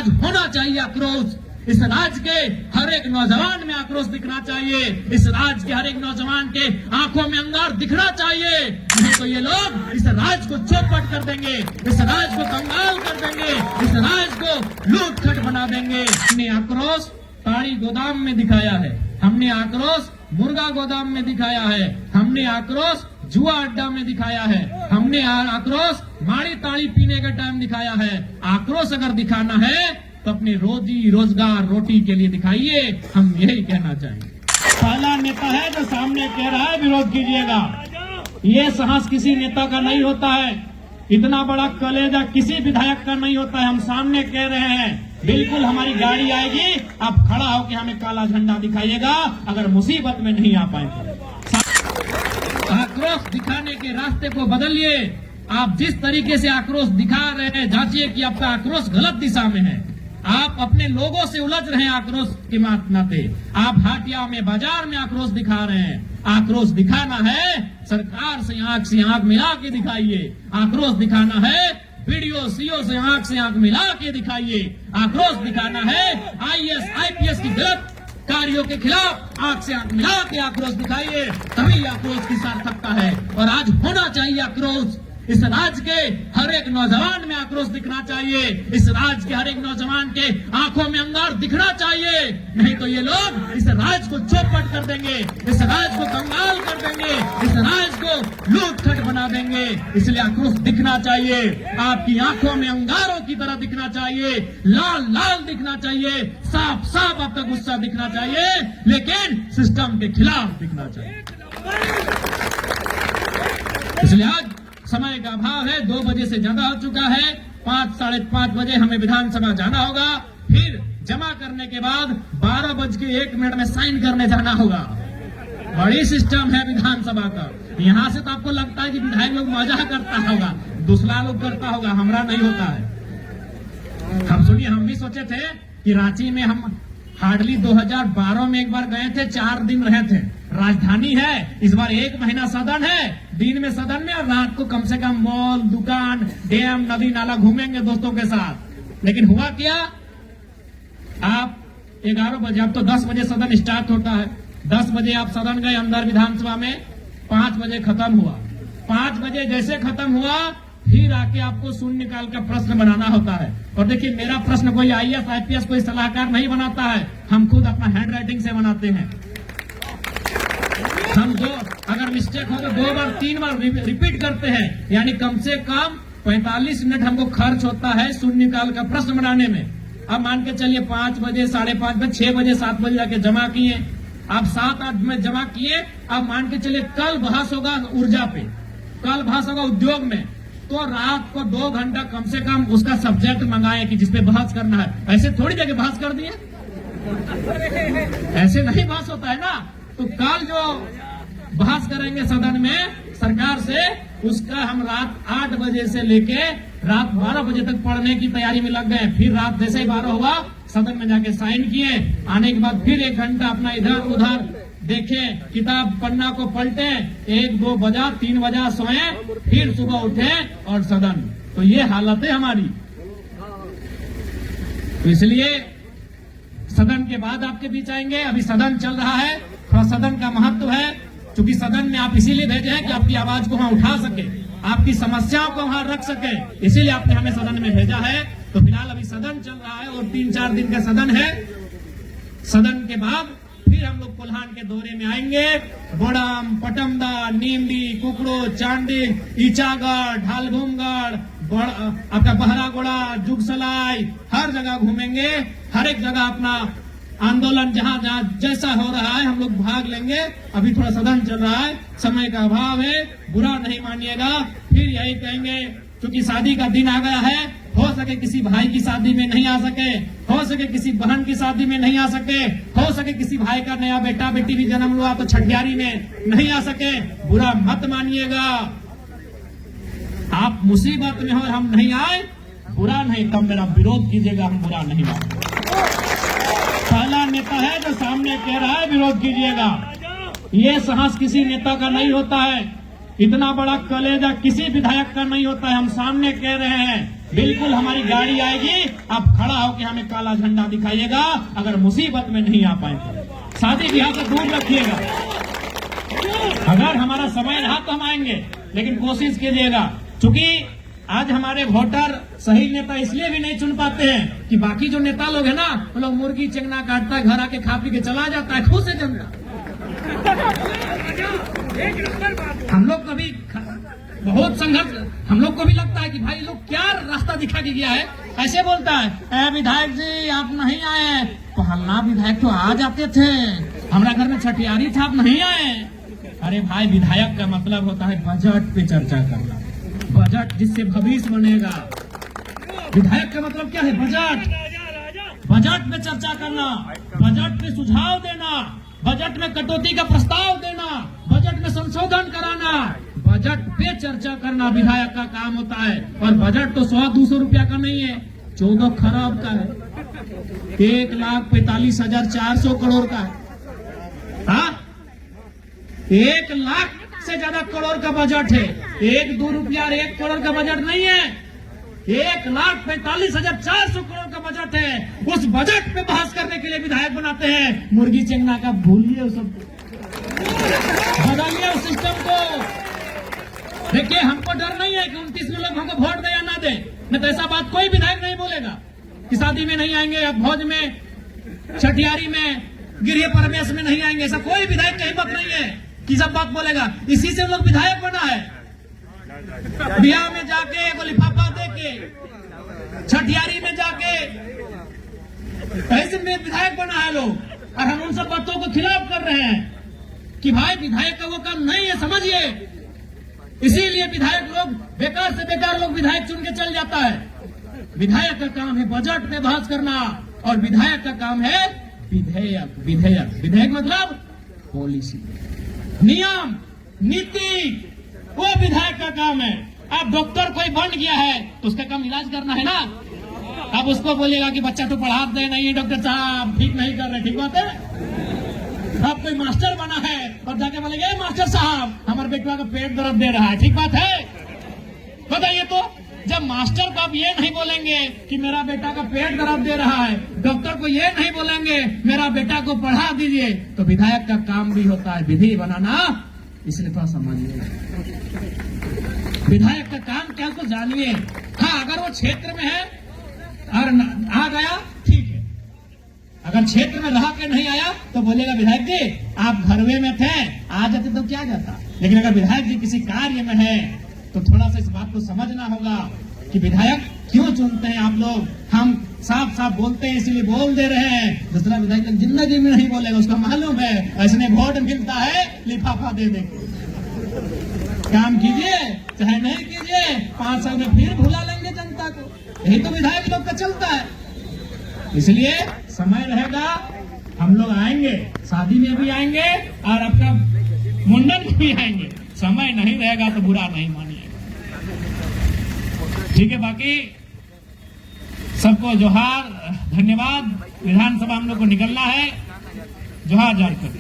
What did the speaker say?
आज होना चाहिए आक्रोश। इस राज्य के हर एक नौजवान में आक्रोश दिखना चाहिए। इस राज्य के हर एक नौजवान के आंखों में अंगार दिखना चाहिए। नहीं तो ये लोग इस राज्य को चौपट कर देंगे, इस राज्य को कंगाल कर देंगे, इस राज्य को लूट खट बना देंगे। हमने आक्रोश ताड़ी गोदाम में दिखाया है, हमने आक्रोश मुर्गा गोदाम में दिखाया है, हमने आक्रोश जुआ अड्डा में दिखाया है, हमने आक्रोश माड़ी ताड़ी पीने का टाइम दिखाया है। आक्रोश अगर दिखाना है तो अपने रोजी रोजगार रोटी के लिए दिखाइए, हम यही कहना चाहेंगे। पहला नेता है जो सामने कह रहा है विरोध कीजिएगा। ये साहस किसी नेता का नहीं होता है, इतना बड़ा कलेजा किसी विधायक का नहीं होता है। हम सामने कह रहे हैं, बिल्कुल हमारी गाड़ी आएगी, आप खड़ा होकर हमें काला झंडा दिखाइएगा अगर मुसीबत में नहीं आ पाए। आक्रोश दिखाने के रास्ते को बदलिए। आप जिस तरीके से आक्रोश दिखा रहे हैं, जांचिए कि आपका आक्रोश गलत दिशा में है। आप अपने लोगों से उलझ रहे हैं आक्रोश के नाते। आप हाटिया में बाजार में आक्रोश दिखा रहे हैं। आक्रोश दिखाना है सरकार से आंख मिला के दिखाइए। आक्रोश दिखाना है वीडियो सीओ से आंख मिला के दिखाइए। आक्रोश दिखाना है आईएएस आईपीएस की गलत कार्यों के खिलाफ आंख से आंख मिला के आक्रोश दिखाइए, तभी आक्रोश की सार्थकता है। और आज होना चाहिए आक्रोश। इस राज्य के हर एक नौजवान में आक्रोश दिखना चाहिए। इस राज्य के हर एक नौजवान के आंखों में अंगार दिखना चाहिए। नहीं तो ये लोग इस राज्य को चौपट कर देंगे, इस राज्य को कंगाल कर देंगे, इस राज्य को लूट खट बना देंगे। इसलिए आक्रोश दिखना चाहिए, आपकी आंखों में अंगारों की तरह दिखना चाहिए, लाल लाल दिखना चाहिए, साफ साफ आपका गुस्सा दिखना चाहिए, लेकिन सिस्टम के खिलाफ दिखना चाहिए। इसलिए आज समय का अभाव है, 2 बजे से ज्यादा हो चुका है। 5 साढ़े 5 बजे हमें विधानसभा जाना होगा, फिर जमा करने के बाद 12:01 में साइन करने जाना होगा। बड़ी सिस्टम है विधानसभा का। यहाँ से तो आपको लगता है कि विधायक लोग मजा करता होगा, दूसरा लोग करता होगा, हमारा नहीं होता है। हम सुनिए, हम भी सोचे थे कि रांची में हम हार्डली 2012 में एक बार गए थे, 4 दिन रहे थे। राजधानी है, इस बार 1 महीना सदन है, दिन में सदन में और रात को कम से कम मॉल, दुकान, डैम, नदी नाला घूमेंगे दोस्तों के साथ। लेकिन हुआ क्या, आप 11 बजे, अब तो 10 बजे सदन स्टार्ट होता है, 10 बजे आप सदन गए अंदर विधानसभा में, 5 बजे खत्म हुआ। 5 बजे जैसे खत्म हुआ, फिर आके आपको शून्यकाल का प्रश्न बनाना होता है। और देखिए, मेरा प्रश्न कोई आईएएस आईपीएस कोई सलाहकार नहीं बनाता है, हम खुद अपना हैंड राइटिंग से बनाते हैं। हम अगर मिस्टेक हो तो 2 बार 3 बार रिपीट करते हैं, यानी कम से कम 45 मिनट हमको खर्च होता है शून्यकाल का प्रश्न बनाने में। अब मान के चलिए 5 बजे, 5:30 बजे, 6 बजे, 7 बजे जाके जमा किए, अब 7-8 में जमा किए। अब मान के चलिए कल बहस होगा ऊर्जा पे, कल बहस होगा उद्योग में, तो रात को 2 घंटा कम से कम उसका सब्जेक्ट मंगाए कि जिसपे बहस करना है। ऐसे थोड़ी जगह बहस कर दिए, ऐसे नहीं बहस होता है ना। तो कल जो बहस करेंगे सदन में सरकार से, उसका हम रात 8 बजे से लेके रात 12 बजे तक पढ़ने की तैयारी में लग गए। फिर रात जैसे ही 12 हुआ, सदन में जाके साइन किए, आने के बाद फिर 1 घंटा अपना इधर उधर देखे, किताब पन्ना को पलटे, 1-2 बजा, 3 बजा सोए, फिर सुबह उठे और सदन। तो ये हालत है हमारी। तो इसलिए सदन के बाद आपके बीच आएंगे। अभी सदन चल रहा है, थोड़ा सदन का महत्व है, क्योंकि सदन में आप इसीलिए भेजे हैं कि आपकी आवाज को वहां उठा सके, आपकी समस्याओं को वहां रख सके, इसीलिए आपने हमें सदन में भेजा है। तो फिलहाल अभी सदन चल रहा है और 3-4 दिन का सदन है। सदन के बाद फिर हम लोग कोल्हान के दौरे में आएंगे। बोड़म, पटमदा, नीमली, कुकड़ो, चांदी, ईचागढ़, ढालभूमगढ़, आपका बहरागोड़ा, जुगसलाई, हर जगह घूमेंगे। हर एक जगह अपना आंदोलन जहां जहां जैसा हो रहा है हम लोग भाग लेंगे। अभी थोड़ा सदन चल रहा है, समय का अभाव है, बुरा नहीं मानिएगा। फिर यही कहेंगे, क्योंकि शादी का दिन आ गया है, हो सके किसी भाई की शादी में नहीं आ सके, हो सके किसी बहन की शादी में नहीं आ सके, हो सके किसी भाई का नया बेटा बेटी भी जन्म हुआ तो छठियारी में नहीं आ सके, बुरा मत मानिएगा। आप मुसीबत में हो, हम नहीं आए, बुरा नहीं, तब मेरा विरोध कीजिएगा, हम बुरा नहीं मानेंगे। पहला नेता है जो सामने कह रहा है विरोध कीजिएगा। ये साहस किसी नेता का नहीं होता है, इतना बड़ा कलेजा किसी विधायक का नहीं होता है। हम सामने कह रहे हैं, बिल्कुल हमारी गाड़ी आएगी, आप खड़ा होकर हमें काला झंडा दिखाइएगा। अगर मुसीबत में नहीं आ पाए तो शादी ब्याह से दूर रखिएगा। अगर हमारा समय रहा तो हम आएंगे, लेकिन कोशिश कीजिएगा। चूंकि आज हमारे वोटर सही नेता इसलिए भी नहीं चुन पाते हैं कि बाकी जो नेता लोग हैं ना, वो लोग मुर्गी चिंगना काटता है, घर आके खा पी के चला जाता है, खुश है जनता। हम लोग कभी बहुत संघर्ष, हम लोग को भी लगता है कि भाई लोग क्या रास्ता दिखा के गया है। ऐसे बोलता है, विधायक जी आप नहीं आए, पहला विधायक तो आ जाते थे, हमारा घर में छठियारी था, आप नहीं आए। अरे भाई, विधायक का मतलब होता है बजट पे चर्चा करना, बजट जिससे भविष्य बनेगा। विधायक का मतलब क्या है? बजट पे चर्चा करना, बजट पे सुझाव देना, बजट में कटौती का प्रस्ताव देना, बजट में संशोधन कराना, बजट पे चर्चा करना विधायक का काम होता है। और बजट तो 100-200 रुपया का नहीं है, 14 खरब का है, 1,45,400 करोड़ का है। हाँ, 1 लाख से ज्यादा करोड़ का बजट है। 1-2 रुपया 1 करोड़ का बजट नहीं है, 1,45,400 करोड़ का बजट है। उस बजट पे बहस करने के लिए विधायक बनाते हैं। मुर्गी चंगना का भूलिए उस सबको, बदलिए उस सिस्टम को। देखिए, हमको डर नहीं है कि 29 में लोग हमको वोट दे या ना दे, नहीं तो ऐसा बात कोई विधायक नहीं बोलेगा कि शादी में नहीं आएंगे, अब भोज में, छठियारी में, गृह प्रवेश में नहीं आएंगे। ऐसा कोई विधायक की हिम्मत नहीं है कि सब बात बोलेगा। इसी से लोग विधायक बना है। ब्याह में जाके एगो लिफाफा दे के, छठियारी में जाके, ऐसे में विधायक बना है लोग। और हम उन सब बातों को खिलाफ कर रहे हैं कि भाई विधायक का वो काम नहीं है, समझिए। इसीलिए विधायक लोग, बेकार से बेकार लोग विधायक चुन के चल जाता है। विधायक का काम है बजट पे बहस करना, और विधायक का काम है विधेयक। विधेयक मतलब पॉलिसी, नियम, नीति, वो विधायक का काम है। अब डॉक्टर कोई बन गया है तो उसका काम इलाज करना है ना। अब उसको बोलेगा कि बच्चा तो पढ़ा दे, नहीं डॉक्टर साहब ठीक नहीं कर रहे, ठीक बात है। अब कोई मास्टर बना है और जाके बोलेंगे, मास्टर साहब हमारे बेटवा का पेट दर्द दे रहा है, ठीक बात है। बताइए तो, जब मास्टर को आप ये नहीं बोलेंगे कि मेरा बेटा का पेट दर्द दे रहा है, डॉक्टर को ये नहीं बोलेंगे मेरा बेटा को पढ़ा दीजिए, तो विधायक का काम भी होता है विधि बनाना। इसलिए थोड़ा समझिए विधायक का काम क्या, उसको जानिए। हाँ, अगर वो क्षेत्र में है और आ गया ठीक है, अगर क्षेत्र में रह के नहीं आया तो बोलेगा विधायक जी आप घरवे में थे, आ जाते तो क्या जाता। लेकिन अगर विधायक जी किसी कार्य में है तो थोड़ा सा इस बात को समझना होगा कि विधायक क्यों चुनते हैं आप लोग। हम साफ साफ बोलते हैं इसलिए बोल दे रहे हैं, दूसरा विधायक जिंदगी में नहीं बोलेगा, उसका मालूम है ऐसे वोट मिलता है लिफाफा दे दे। काम कीजिए चाहे नहीं कीजिए, 5 साल में फिर भुला लेंगे जनता को। यही तो विधायक लोग का चलता है। इसलिए समय रहेगा, हम लोग आएंगे, शादी में भी आएंगे और आपका मुंडन में भी आएंगे। समय नहीं रहेगा तो बुरा नहीं मानिएगा, ठीक है। बाकी सबको जोहार, धन्यवाद। विधानसभा हम लोग को निकलना है, जोहार झारखंड।